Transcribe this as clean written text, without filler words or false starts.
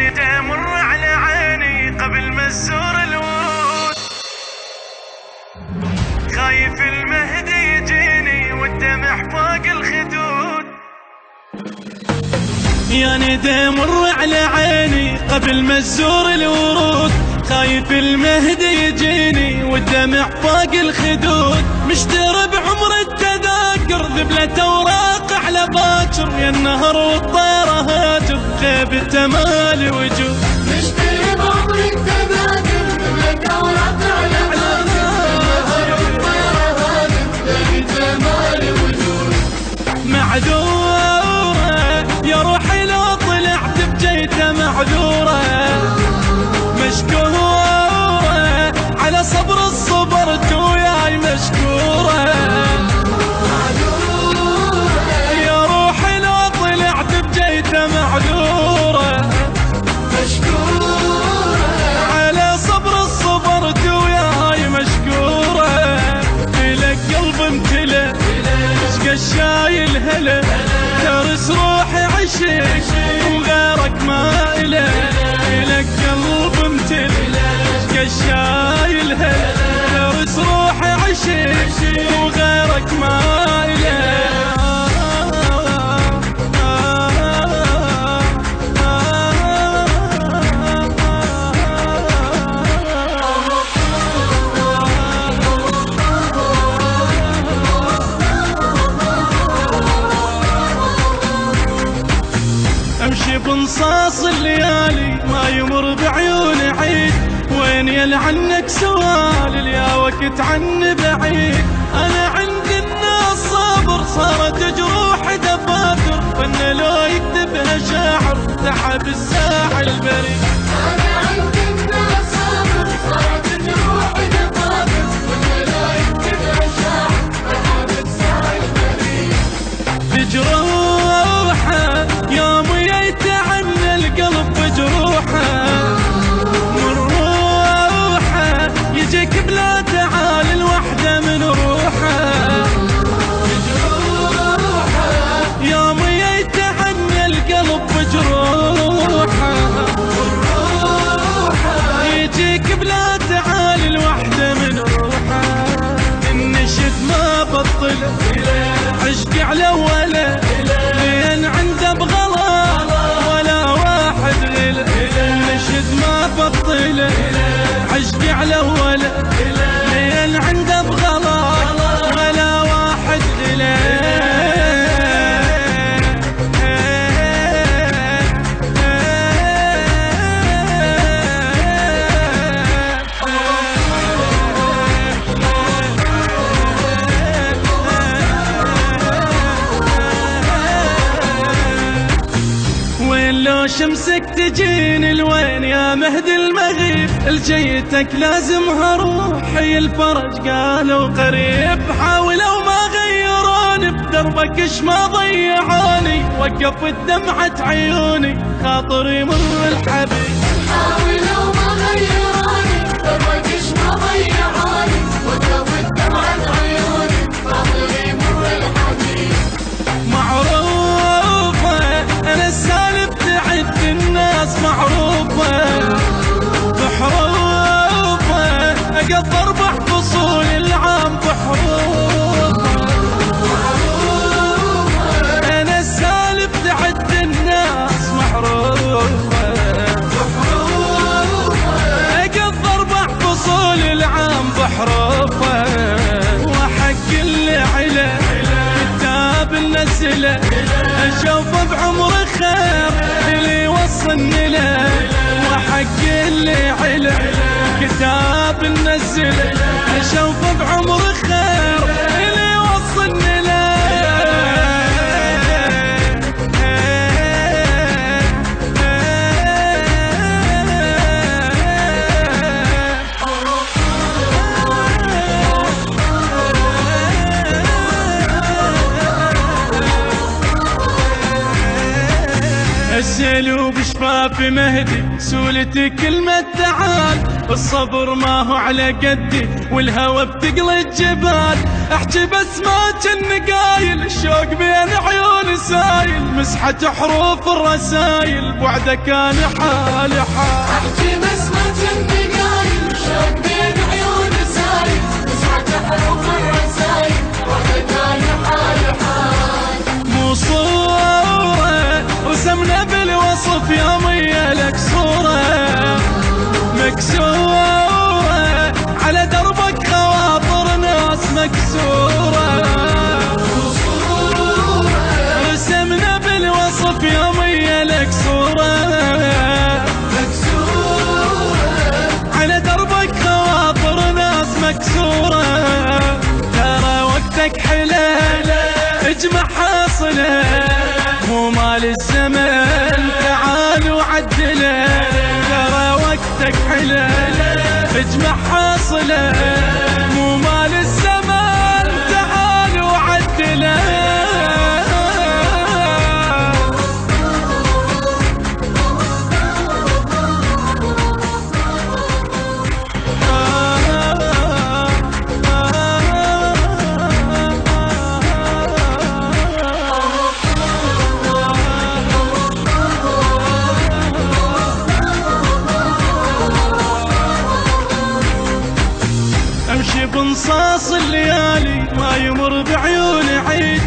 يعني تمر على عيني قبل ما تزور الورود، خايف المهدي يجيني والدمع فوق الخدود. يعني تمر على عيني قبل ما تزور الورود، خايف المهدي يجيني والدمع فوق الخدود. مشتري بعمر التذاكر ذبلة اوراق على باكر، يا النهر والطيرة هاجر غيبته مالي وجود. مشتري بعمر التذاكر ذبلة اوراق على باكر، يا النهر والطيرة هاجر غيبته مالي وجود. معذورة يا روحي لو طلعت بجيته معذورة، مشكورة على صبر الصبرت وياي مشكورة. يا روحي لو طلعت بجيته معذورة، مشكورة على صبر الصبرت وياي مشكورة. إلك قلب امتلى اشقى شايل هلا، ترس روحي عشق وغيرك ما إله. إلك قلب امتلى اشقى شايل هلا، ترس روحي عشق وغيرك ما إله. امشي بنصاص الليالي ما يمر بعيوني عيد، وين يلعنك سوالي يا وقت عني بعيد. انا عندي الناس صابر صارت جروح دفاتر، فن لو يكتبها شاعر سحب الساحل البريد. أنا عندي الناس صابر صارت جروح دفاتر، فن لو يكتبها شاعر سحب الساحل البريد. بجروحه يوم يتعنى القلب بجروحه، من روحه يجيك بلا تعال الوحدة من روحه. بجروحه يوم يتعنى القلب بجروحه، يجيك بلا تعال الوحدة من روحه. النشد ما بطل عشقي على ولا لين عنده بغلا ولا واحد غلا. النشد ما بطل عشقي على ولا لين عنده بغلا ولا واحد غلا. لو شمسك تجيني الوين يا مهدي المغيب، لجيتك لازمها روحي الفرج قالوا قريب. حاولوا ما غيروني بدربك اش ما ضيعوني، وقفت دمعة عيوني خاطري مر الحبيب. حاولوا ما غيروني بدربك اش ما ضيعوني، وقفت دمعة عيوني خاطري مر الحبيب. معروفة أنا السالب تعد الناس معروفة، بحروفة أقدر بحفصول العام بحروفة. أنا السالب تعد الناس معروفة، أقدر بحفصول العام بحروفة. وحق اللي علا كتاب النسلة أشوفه بعمر خير اللي يوصلني له. وحق اللي علا كتاب النسلة أشوفه بعمر خير اللي يوصلني له. الليل وبشفاف مهدي سولتي كلمة تعال. الصبر ما هو على قدي والهوى بتقلي الجبال. احكي بس ما كن قايل الشوق بين عيوني سايل. مسحة حروف الرسايل بعده كان حالي حال. احكي بس ما كن قايل الشوق بين عيوني سايل. مسحة حروف الرسايل بعده كان حالي حال. مو صورة رسمنا بالوصف يوميا لك صورة مكسورة على دربك خواطر ناس مكسورة. رسمنا بالوصف يوميا لك صورة على دربك خواطر ناس مكسورة. ترى وقتك حلال اجمع حاصله مو مال الزمن تعال وعدله. ترى وقتك حلال اجمع حاصله مو مال الزمن تعال وعدله. امشي بنصاص الليالي ما يمر بعيوني عيد.